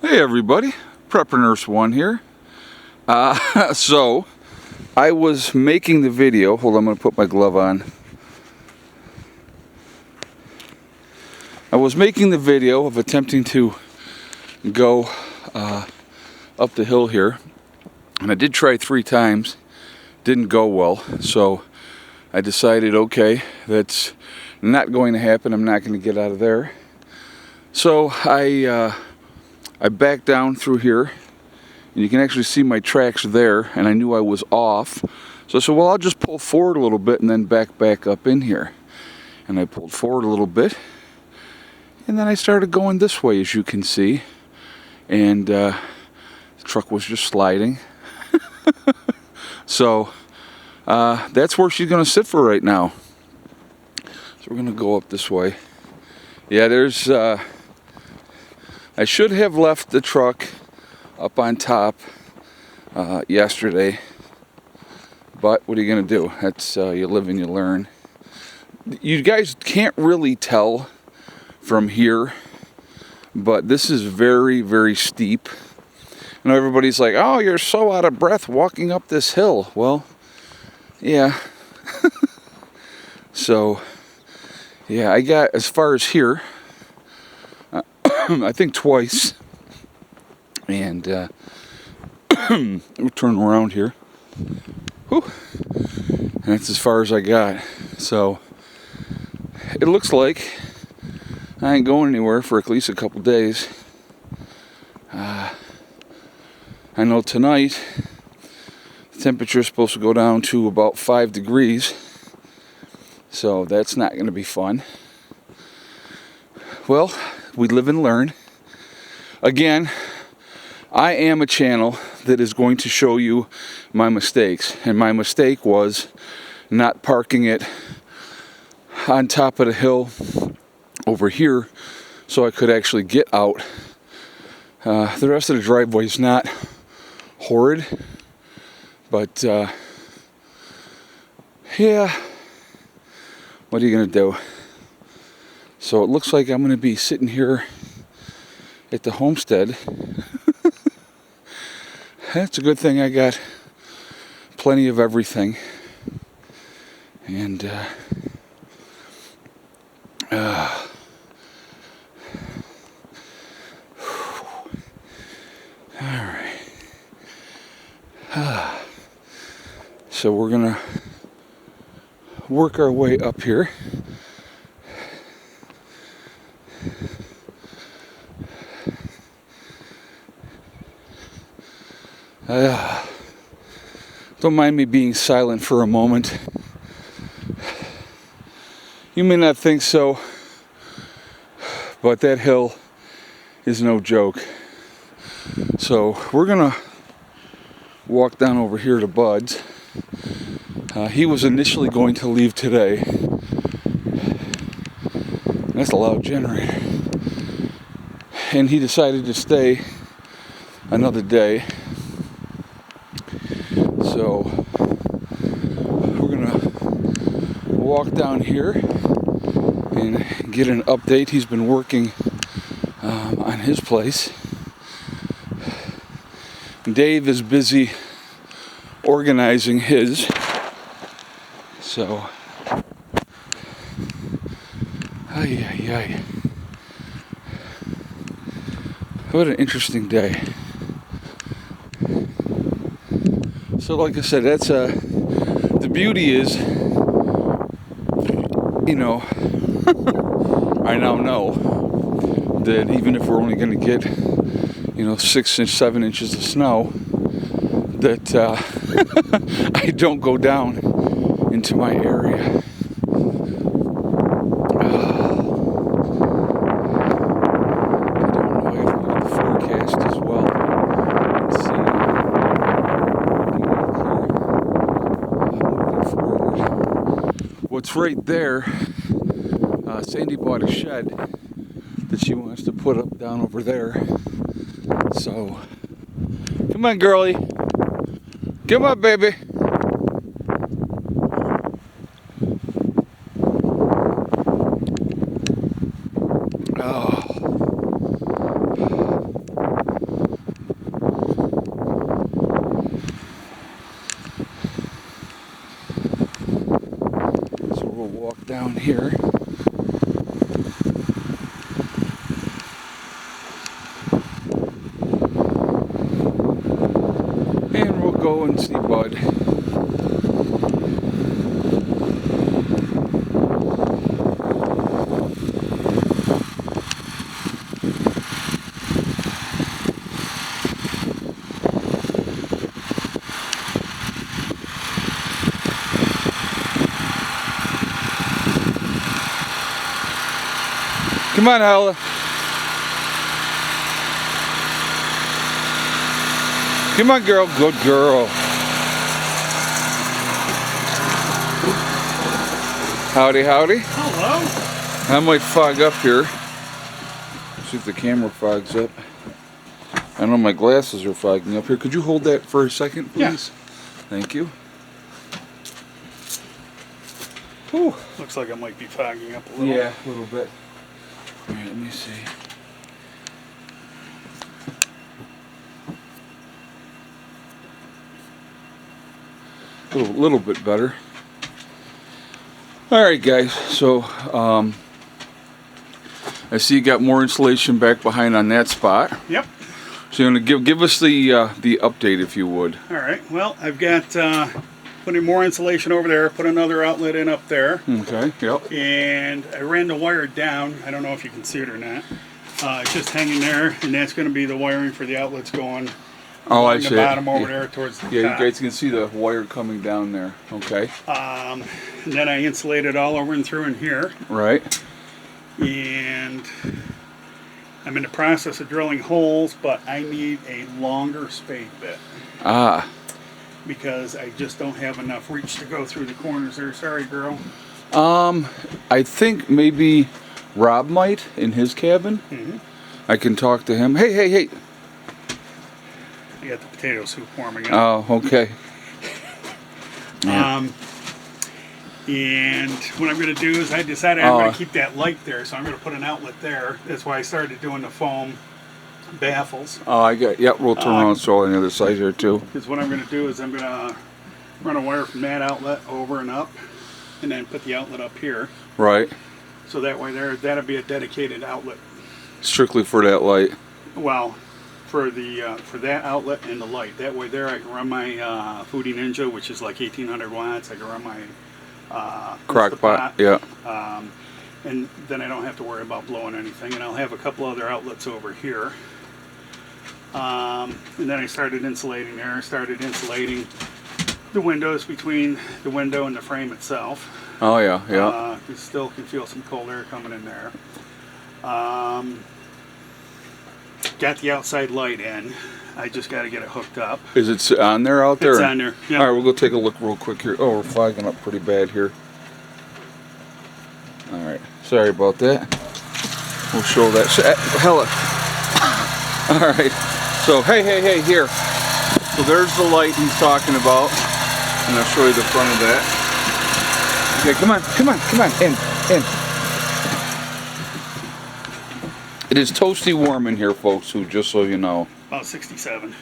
Hey everybody, Prepper Nurse 1 here. So, I was making the video, hold on, I'm going to put my glove on. I was making the video of attempting to go up the hill here, and I did try 3 times, didn't go well, so I decided, okay, that's not going to happen, I'm not going to get out of there. So I backed down through here, and you can actually see my tracks there, and I knew I was off. So I said, well, I'll just pull forward a little bit and then back up in here. And I pulled forward a little bit, and then I started going this way, as you can see. And the truck was just sliding. So that's where she's going to sit for right now. So we're going to go up this way. Yeah, there's... I should have left the truck up on top yesterday, but what are you going to do? That's you live and you learn. You guys can't really tell from here, but this is very, very steep. You know, everybody's like, oh, you're so out of breath walking up this hill. Well, yeah. So, yeah, I got as far as here. I think twice, and we'll turn around here. Whew. And that's as far as I got. So it looks like I ain't going anywhere for at least a couple days. I know tonight the temperature is supposed to go down to about 5 degrees, so that's not going to be fun. Well, we live and learn. Again, I am a channel that is going to show you my mistakes. And my mistake was not parking it on top of the hill over here so I could actually get out. The rest of the driveway is not horrid, but yeah, what are you going to do? So it looks like I'm going to be sitting here at the homestead. That's a good thing I got plenty of everything. And alright. So we're going to work our way up here. Don't mind me being silent for a moment. You may not think so, but that hill is no joke. So we're gonna walk down over here to Bud's. He was initially going to leave today. That's a loud generator. And he decided to stay another day. So we're gonna walk down here and get an update. He's been working on his place. Dave is busy organizing his. So, ay. What an interesting day. So like I said, that's the beauty is, you know, I now know that even if we're only going to get, 6 inches, 7 inches of snow, that I don't go down into my area. What's right there, Sandy bought a shed that she wants to put up down over there. So, come on, girlie. Come on, baby. Oh. go and see Bud. Come on, Hella. Come on, girl. Good girl. Howdy, howdy. Hello. I might fog up here. See if the camera fogs up. I know my glasses are fogging up here. Could you hold that for a second, please? Yeah. Thank you. Whew. Looks like I might be fogging up a little. Yeah, a little bit. All right, let me see. A little bit better. All right, guys. So I see you got more insulation back behind on that spot. Yep. So you're gonna give us the update, if you would. All right. Well, I've got putting more insulation over there. Put another outlet in up there. Okay. Yep. And I ran the wire down. I don't know if you can see it or not. It's just hanging there, and that's going to be the wiring for the outlets going. Oh, I the see. bottom over there towards the Yeah, top. you guys can see the wire coming down there. Okay. And then I insulated all over and through in here. Right. And I'm in the process of drilling holes, but I need a longer spade bit Ah. because I just don't have enough reach to go through the corners there. Sorry, girl. I think maybe Rob might in his cabin. Mm-hmm. I can talk to him. Hey, hey, hey. I got the potato soup warming up. Oh, okay. Yeah. And what I'm going to do is I decided I'm going to keep that light there, so I'm going to put an outlet there. That's why I started doing the foam baffles. Oh, I got. Yep, we'll turn around and throw on the other side here too. Because what I'm going to do is I'm going to run a wire from that outlet over and up, and then put the outlet up here. Right. So that way that'll be a dedicated outlet. Strictly for that light. Well, for that outlet and the light. That way there I can run my Foodie Ninja, which is like 1800 watts. I can run my Crock pot. Yeah. And then I don't have to worry about blowing anything. And I'll have a couple other outlets over here. And then I started insulating there. Started insulating the windows between the window and the frame itself. Oh yeah, yeah. You still can feel some cold air coming in there. Got the outside light in. I just got to get it hooked up. Is it on there out there? It's on there. Yeah. All right, we'll go take a look real quick here. Oh, we're fogging up pretty bad here. All right, sorry about that. We'll show that. Hella. All right. So hey, hey, hey, here. So there's the light he's talking about, and I'll show you the front of that. Okay, come on, come on, come on, in. It is toasty warm in here, folks, who, just so you know. About 67.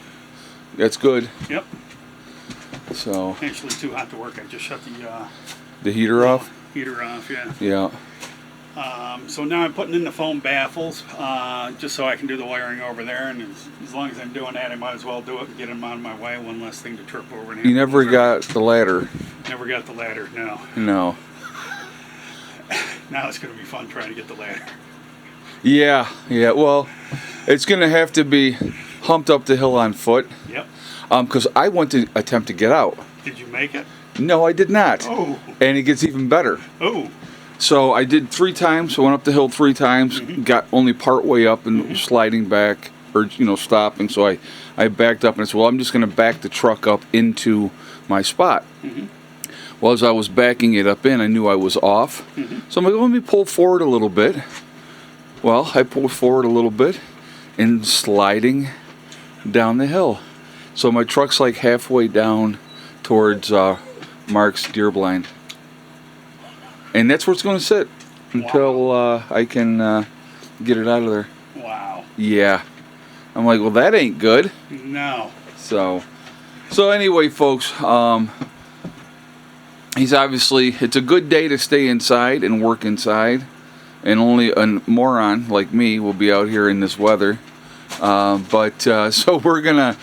That's good. Yep. So. Actually too hot to work. I just shut The heater off? Heater off, yeah. Yeah. So now I'm putting in the foam baffles, just so I can do the wiring over there. And as long as I'm doing that, I might as well do it and get them out of my way. One less thing to trip over. And You never got the ladder? Never got the ladder, no. No. Now it's going to be fun trying to get the ladder. Yeah, yeah. Well, it's going to have to be humped up the hill on foot. Yep. Because I went to attempt to get out. Did you make it? No, I did not. Oh. And it gets even better. Oh. So I did 3 times. I went up the hill 3 times. Mm-hmm. Got only part way up and sliding back, or stopping. So I backed up and I said, well, I'm just going to back the truck up into my spot. Mm-hmm. Well, as I was backing it up in, I knew I was off. Mm-hmm. So I'm like, let me pull forward a little bit. Well, I pulled forward a little bit and sliding down the hill. So my truck's like halfway down towards Mark's deer blind. And that's where it's going to sit until I can get it out of there. Wow. Yeah. I'm like, well, that ain't good. No. So anyway, folks, he's obviously, it's a good day to stay inside and work inside. And only a moron like me will be out here in this weather. So we're going to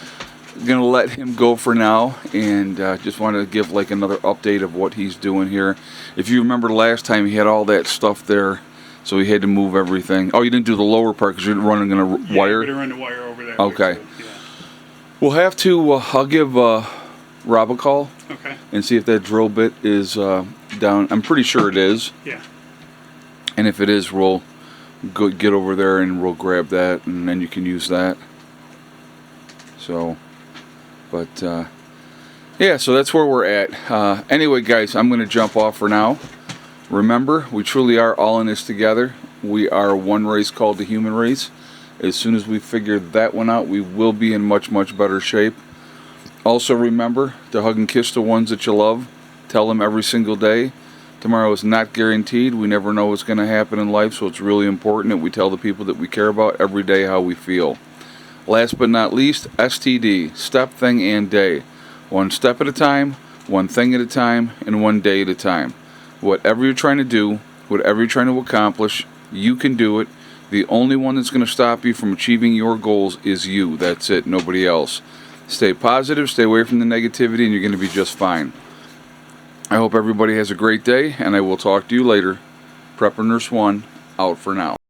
gonna let him go for now, and just wanted to give like another update of what he's doing here. If you remember last time, he had all that stuff there, so he had to move everything. Oh, you didn't do the lower part because you're running a wire? Yeah, run the wire over that Okay. way, so, yeah. We'll have to, I'll give Rob a call Okay. and see if that drill bit is down. I'm pretty sure it is. Yeah. And if it is, we'll go get over there and we'll grab that, and then you can use that. So, but yeah, so that's where we're at. Anyway, guys, I'm going to jump off for now. Remember, we truly are all in this together. We are one race called the human race. As soon as we figure that one out, we will be in much, much better shape. Also remember to hug and kiss the ones that you love. Tell them every single day. Tomorrow is not guaranteed. We never know what's going to happen in life, so it's really important that we tell the people that we care about every day how we feel. Last but not least, STD, step, thing, and day. One step at a time, one thing at a time, and one day at a time. Whatever you're trying to do, whatever you're trying to accomplish, you can do it. The only one that's going to stop you from achieving your goals is you. That's it, nobody else. Stay positive, stay away from the negativity, and you're going to be just fine. I hope everybody has a great day, and I will talk to you later. Prepper Nurse 1, out for now.